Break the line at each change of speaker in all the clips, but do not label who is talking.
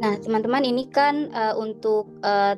Nah, teman-teman ini kan untuk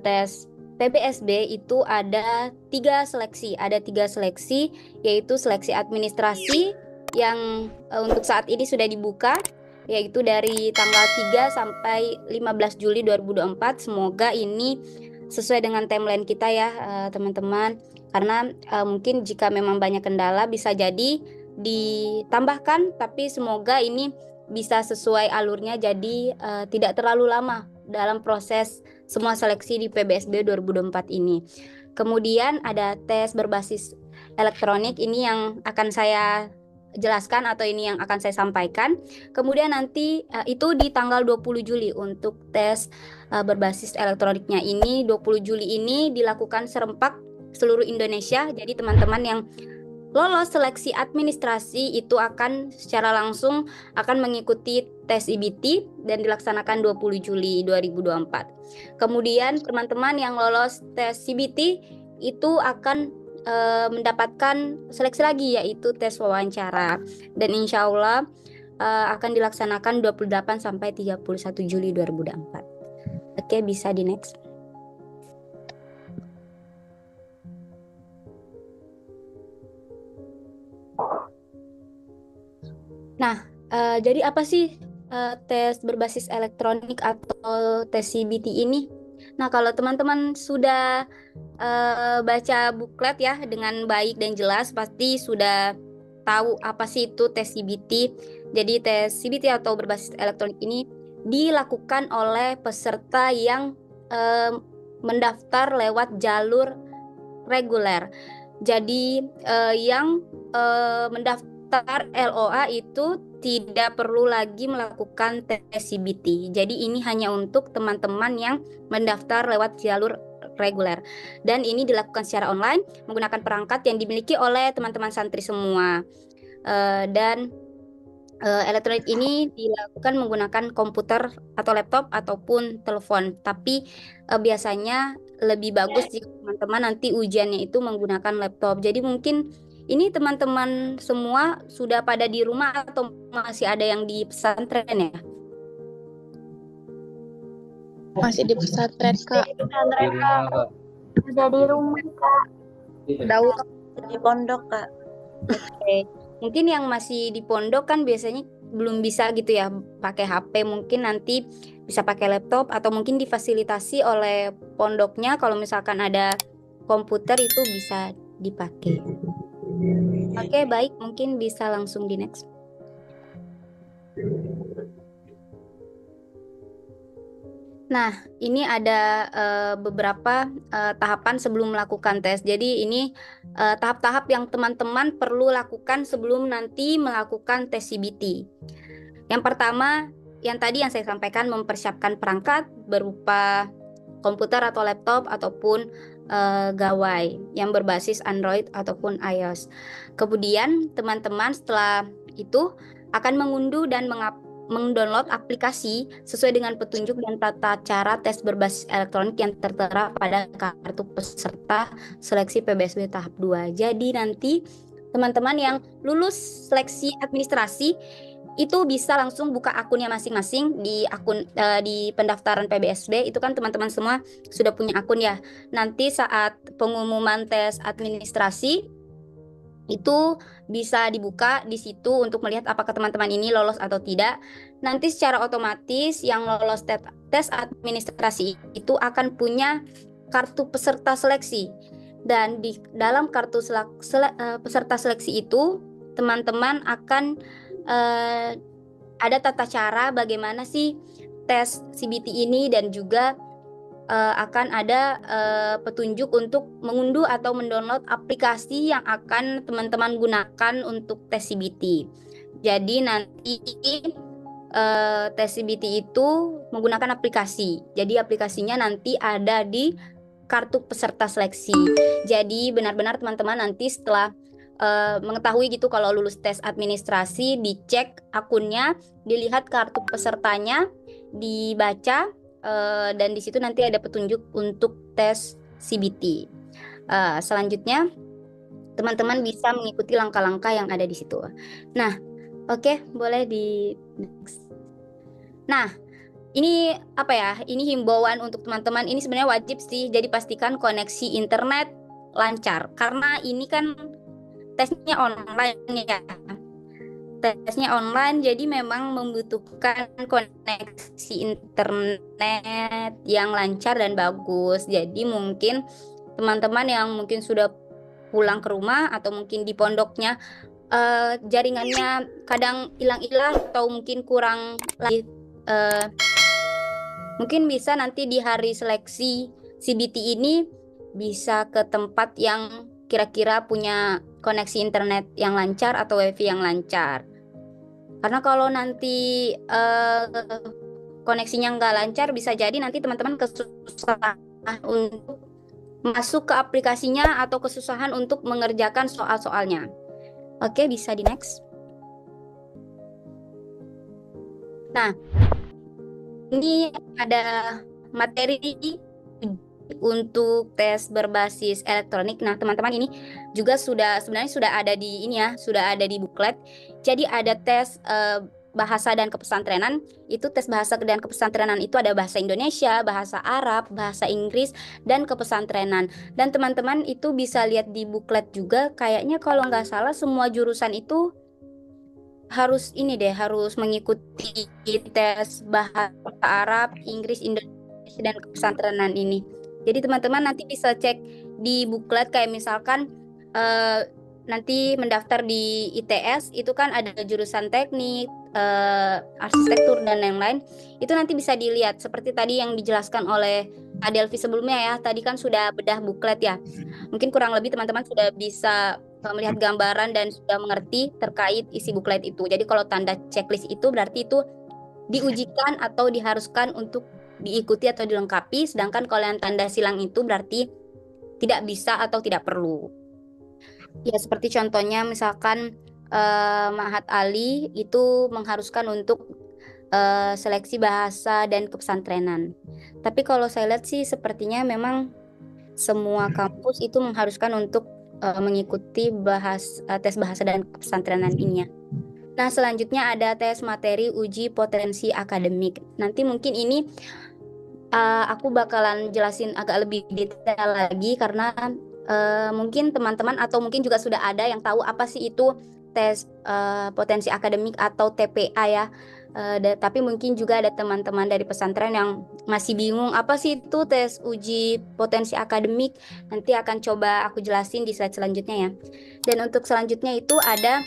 tes PBSB itu ada 3 seleksi. Ada 3 seleksi, yaitu seleksi administrasi yang untuk saat ini sudah dibuka, yaitu dari tanggal 3 sampai 15 Juli 2024. Semoga ini sesuai dengan timeline kita ya, teman-teman. Karena mungkin jika memang banyak kendala bisa jadi ditambahkan, tapi semoga ini bisa sesuai alurnya, jadi tidak terlalu lama dalam proses semua seleksi di PBSB 2024 ini. Kemudian ada tes berbasis elektronik, ini yang akan saya jelaskan atau ini yang akan saya sampaikan. Kemudian nanti itu di tanggal 20 Juli untuk tes berbasis elektroniknya ini. 20 Juli ini dilakukan serempak seluruh Indonesia, jadi teman-teman yang lolos seleksi administrasi itu akan secara langsung akan mengikuti tes IBT dan dilaksanakan 20 Juli 2024. Kemudian teman-teman yang lolos tes CBT itu akan mendapatkan seleksi lagi, yaitu tes wawancara, dan insya Allah akan dilaksanakan 28 sampai 31 Juli 2024. Oke, bisa di next. Nah, jadi apa sih tes berbasis elektronik atau tes CBT ini? Nah, kalau teman-teman sudah baca buklet ya dengan baik dan jelas, pasti sudah tahu apa sih itu tes CBT. Jadi tes CBT atau berbasis elektronik ini dilakukan oleh peserta yang mendaftar lewat jalur reguler. Jadi yang mendaftar LOA itu tidak perlu lagi melakukan tes CBT. Jadi ini hanya untuk teman-teman yang mendaftar lewat jalur reguler. Dan ini dilakukan secara online menggunakan perangkat yang dimiliki oleh teman-teman santri semua. Dan elektronik ini dilakukan menggunakan komputer atau laptop ataupun telepon. Tapi biasanya lebih bagus jika teman-teman nanti ujiannya itu menggunakan laptop. Jadi mungkin ini teman-teman semua sudah pada di rumah atau masih ada yang di pesantren ya?
Masih di pesantren, Kak.
Di rumah, Kak.
Udah di rumah, Kak.
Daud di pondok, Kak.
Oke. Mungkin yang masih di pondok kan biasanya belum bisa gitu ya pakai HP, mungkin nanti bisa pakai laptop atau mungkin difasilitasi oleh pondoknya kalau misalkan ada komputer itu bisa dipakai. Oke, baik, mungkin bisa langsung di next. Nah, ini ada beberapa tahapan sebelum melakukan tes. Jadi ini tahap-tahap yang teman-teman perlu lakukan sebelum nanti melakukan tes CBT. Yang pertama, yang tadi yang saya sampaikan, mempersiapkan perangkat berupa komputer atau laptop ataupun gawai yang berbasis Android ataupun iOS. Kemudian teman-teman setelah itu akan mengunduh dan mendownload aplikasi sesuai dengan petunjuk dan tata cara tes berbasis elektronik yang tertera pada kartu peserta seleksi PBSB tahap 2. Jadi nanti teman-teman yang lulus seleksi administrasi itu bisa langsung buka akunnya masing-masing di akun di pendaftaran PBSB. Itu kan teman-teman semua sudah punya akun ya. Nanti saat pengumuman tes administrasi itu bisa dibuka di situ untuk melihat apakah teman-teman ini lolos atau tidak. Nanti secara otomatis yang lolos tes administrasi itu akan punya kartu peserta seleksi. Dan di dalam kartu peserta seleksi itu teman-teman akan ada tata cara bagaimana sih tes CBT ini, dan juga akan ada petunjuk untuk mengunduh atau mendownload aplikasi yang akan teman-teman gunakan untuk tes CBT. Jadi nanti tes CBT itu menggunakan aplikasi. Jadi aplikasinya nanti ada di kartu peserta seleksi. Jadi benar-benar teman-teman nanti setelah mengetahui gitu kalau lulus tes administrasi, dicek akunnya, dilihat kartu pesertanya, dibaca, dan di situ nanti ada petunjuk untuk tes CBT. Selanjutnya teman-teman bisa mengikuti langkah-langkah yang ada di situ. Nah, oke, boleh di next. Nah, ini apa ya? Ini himbauan untuk teman-teman. Ini sebenarnya wajib sih. Jadi pastikan koneksi internet lancar karena ini kan tesnya online ya. Tesnya online, jadi memang membutuhkan koneksi internet yang lancar dan bagus. Jadi mungkin teman-teman yang mungkin sudah pulang ke rumah atau mungkin di pondoknya jaringannya kadang hilang-hilang atau mungkin kurang lagi, mungkin bisa nanti di hari seleksi CBT ini bisa ke tempat yang kira-kira punya koneksi internet yang lancar atau wifi yang lancar. Karena kalau nanti koneksinya nggak lancar, bisa jadi nanti teman-teman kesusahan untuk masuk ke aplikasinya atau kesusahan untuk mengerjakan soal-soalnya. Oke, bisa di next. Nah, ini ada materi untuk tes berbasis elektronik. Nah, teman-teman ini juga sebenarnya sudah ada di ini ya, sudah ada di buklet. Jadi ada tes bahasa dan kepesantrenan. Itu tes bahasa dan kepesantrenan itu ada bahasa Indonesia, bahasa Arab, bahasa Inggris, dan kepesantrenan. Dan teman-teman itu bisa lihat di buklet juga. Kayaknya kalau nggak salah semua jurusan itu harus harus mengikuti tes bahasa Arab, Inggris, Indonesia, dan kepesantrenan ini. Jadi teman-teman nanti bisa cek di buklet kayak misalkan nanti mendaftar di ITS itu kan ada jurusan teknik, arsitektur dan lain-lain. Itu nanti bisa dilihat seperti tadi yang dijelaskan oleh Kak Delvi sebelumnya ya. Tadi kan sudah bedah buklet ya. Mungkin kurang lebih teman-teman sudah bisa melihat gambaran dan sudah mengerti terkait isi buklet itu. Jadi kalau tanda checklist itu berarti itu diujikan atau diharuskan untuk diikuti atau dilengkapi, sedangkan kalau yang tanda silang itu berarti tidak bisa atau tidak perlu. Ya seperti contohnya misalkan Ma'had Ali itu mengharuskan untuk seleksi bahasa dan kepesantrenan. Tapi kalau saya lihat sih sepertinya memang semua kampus itu mengharuskan untuk mengikuti tes bahasa dan kepesantrenan ini ya. Nah, selanjutnya ada tes materi uji potensi akademik. Nanti mungkin ini aku bakalan jelasin agak lebih detail lagi karena mungkin teman-teman atau mungkin juga sudah ada yang tahu apa sih itu tes potensi akademik atau TPA ya. Tapi mungkin juga ada teman-teman dari pesantren yang masih bingung apa sih itu tes uji potensi akademik. Nanti akan coba aku jelasin di slide selanjutnya ya. Dan untuk selanjutnya itu ada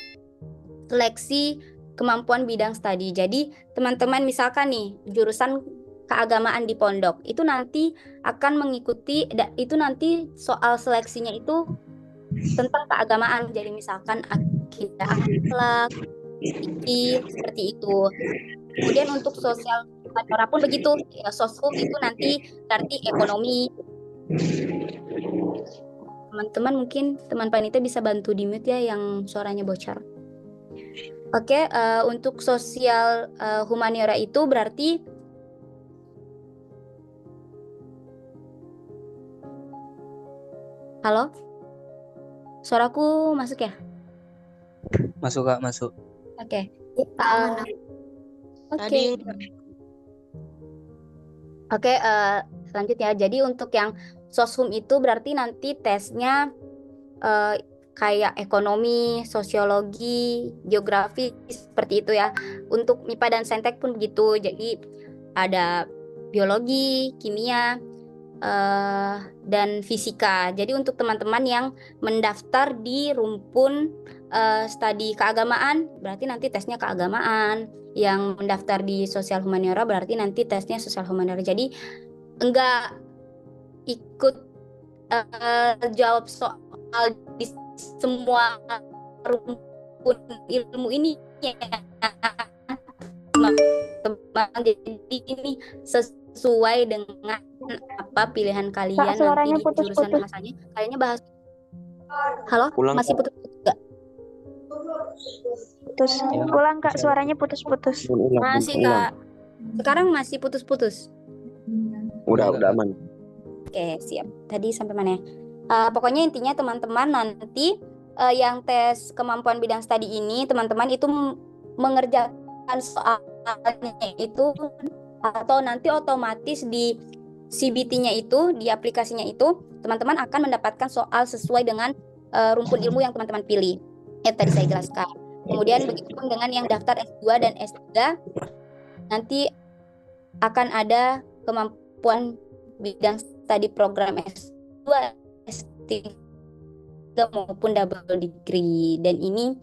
seleksi kemampuan bidang studi. Jadi teman-teman misalkan nih jurusan keagamaan di pondok itu nanti akan mengikuti itu nanti soal seleksinya itu tentang keagamaan. Jadi misalkan akidah akhlak, seperti itu. Kemudian untuk sosial humaniora pun begitu. Ya, soshum itu nanti berarti ekonomi. Teman-teman mungkin teman panitia bisa bantu di mute ya yang suaranya bocor. Oke, untuk sosial humaniora itu berarti halo? Suaraku masuk ya?
Masuk Kak, masuk.
Oke. Oke, selanjutnya. Jadi untuk yang soshum itu berarti nanti tesnya kayak ekonomi, sosiologi, geografi seperti itu ya. Untuk MIPA dan Saintek pun begitu. Jadi ada biologi, kimia, dan fisika. Jadi untuk teman-teman yang mendaftar di rumpun studi keagamaan, berarti nanti tesnya keagamaan. Yang mendaftar di sosial humaniora berarti nanti tesnya sosial humaniora. Jadi enggak ikut jawab soal di semua rumpun ilmu ini ya. Jadi ini sesuai dengan apa pilihan kalian
Kak, suaranya
nanti di jurusan bahasanya. Kayaknya bahas. Halo? Masih putus-putus enggak?
Putus. Ulang Kak, suaranya putus-putus.
Masih Kak. Sekarang masih putus-putus.
Udah aman.
Oke, siap. Tadi sampai mana ya? Pokoknya intinya teman-teman nanti yang tes kemampuan bidang studi ini teman-teman itu mengerjakan soalnya itu atau nanti otomatis di CBT-nya itu, di aplikasinya itu, teman-teman akan mendapatkan soal sesuai dengan rumpun ilmu yang teman-teman pilih. Tadi saya jelaskan. Kemudian begitu pun dengan yang daftar S2 dan S3, nanti akan ada kemampuan bidang studi program S2, S3 maupun double degree. Dan ini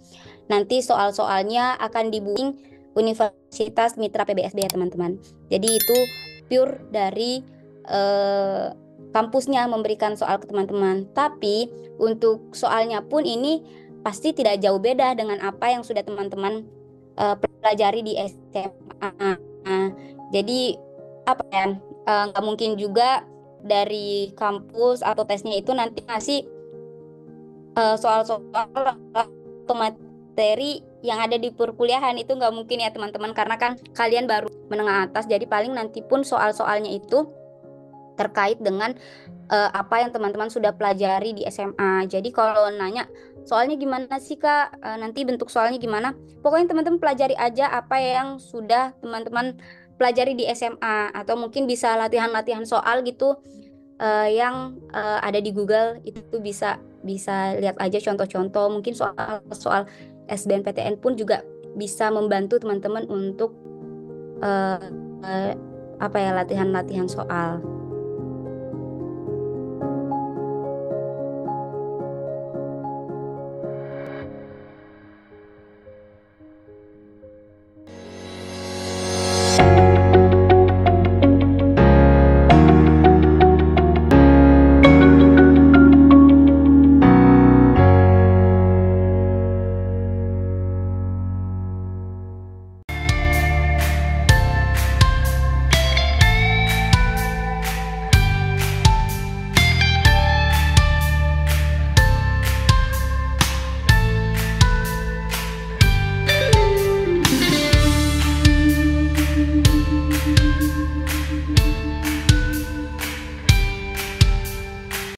nanti soal-soalnya akan dibuing Universitas Mitra PBSD ya teman-teman. Jadi itu pure dari kampusnya memberikan soal ke teman-teman. Tapi untuk soalnya pun ini pasti tidak jauh beda dengan apa yang sudah teman-teman pelajari di SMA. Jadi apa ya, nggak mungkin juga dari kampus atau tesnya itu nanti ngasih soal-soal atau materi yang ada di perkuliahan. Itu nggak mungkin ya teman-teman, karena kan kalian baru menengah atas, jadi paling nanti pun soal-soalnya itu terkait dengan apa yang teman-teman sudah pelajari di SMA. Jadi kalau nanya soalnya gimana sih Kak, nanti bentuk soalnya gimana, pokoknya teman-teman pelajari aja apa yang sudah teman-teman pelajari di SMA, atau mungkin bisa latihan-latihan soal gitu yang ada di Google, itu bisa lihat aja contoh-contoh. Mungkin soal SBMPTN pun juga bisa membantu teman-teman untuk latihan-latihan soal.